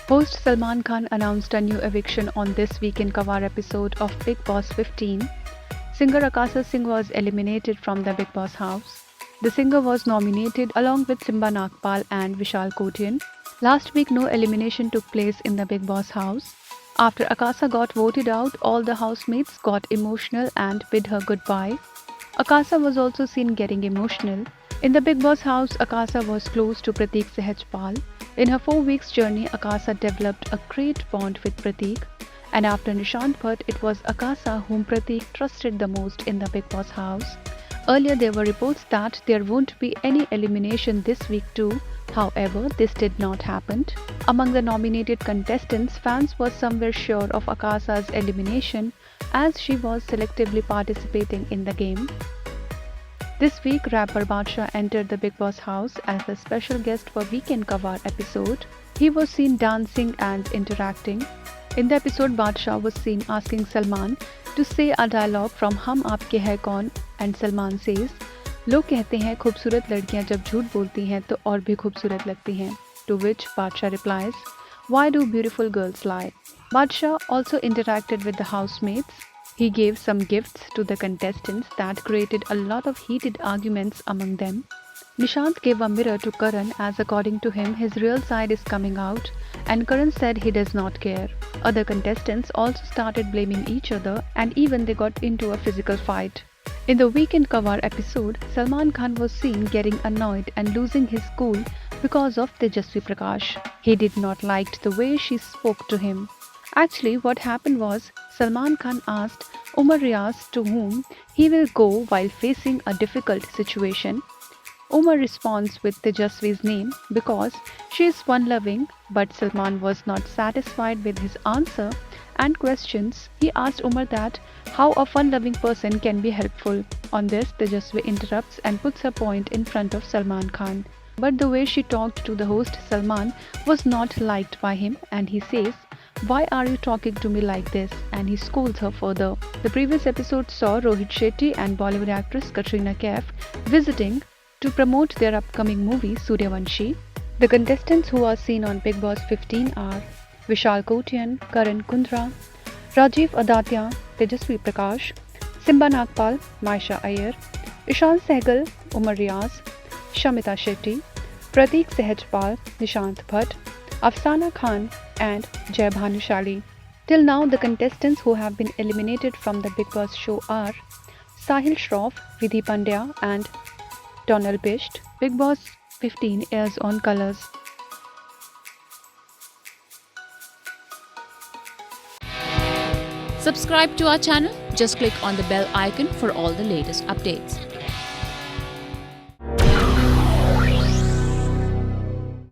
Host Salman Khan announced a new eviction on this week in Kawar episode of Bigg Boss 15. Singer Akasa Singh was eliminated from the Bigg Boss house. The singer was nominated along with Simba Nagpal and Vishal Kotian. Last week, no elimination took place in the Bigg Boss house. After Akasa got voted out, all the housemates got emotional and bid her goodbye. Akasa was also seen getting emotional. In the Bigg Boss house, Akasa was close to Prateek Sehajpal. In her 4 weeks journey, Akasa developed a great bond with Prateek. And after Nishant Bhatt, it was Akasa whom Prateek trusted the most in the Bigg Boss house. Earlier, there were reports that there won't be any elimination this week too. However, this did not happen. Among the nominated contestants, fans were somewhere sure of Akasa's elimination as she was selectively participating in the game. This week, rapper Badshah entered the Bigg Boss house as a special guest for Weekend Kawar episode. He was seen dancing and interacting. In the episode, Badshah was seen asking Salman to say a dialogue from Hum Aapke Hai Kaun, and Salman says, लोग कहते हैं खूबसूरत लड़कियां जब झूठ बोलती हैं तो और भी खूबसूरत लगती हैं. To which Badshah replies, why do beautiful girls lie? Badshah also interacted with the housemates. He gave some gifts to the contestants that created a lot of heated arguments among them. Nishant gave a mirror to Karan as according to him his real side is coming out, and Karan said he does not care. Other contestants also started blaming each other and even they got into a physical fight. In the Weekend Kawar episode, Salman Khan was seen getting annoyed and losing his cool because of Tejasvi Prakash. He did not like the way she spoke to him. Actually, what happened was Salman Khan asked Umar Riaz to whom he will go while facing a difficult situation. Umar responds with Tejasvi's name because she is fun-loving, but Salman was not satisfied with his answer and questions. He asked Umar that how a fun-loving person can be helpful. On this, Tejasvi interrupts and puts her point in front of Salman Khan. But the way she talked to the host Salman was not liked by him, and he says, why are you talking to me like this? And he scolds her further. The previous episode saw Rohit Shetty and Bollywood actress Katrina Kaif visiting to promote their upcoming movie Suryavanshi. The contestants who are seen on Bigg Boss 15 are Vishal Kotian, Karan Kundra, Rajiv Adatya, Tejasvi Prakash, Simba Nagpal, Maisha Iyer, Ishan Sehgal, Umar Riaz, Shamita Shetty, Prateek Sehajpal, Nishant Bhatt, Afsana Khan and Jai Bhanushali. Till now, the contestants who have been eliminated from the Bigg Boss show are Sahil Shroff, Vidhi Pandya and Donald Bisht. Bigg Boss 15 airs on Colors. Subscribe to our channel. Just click on the bell icon for all the latest updates.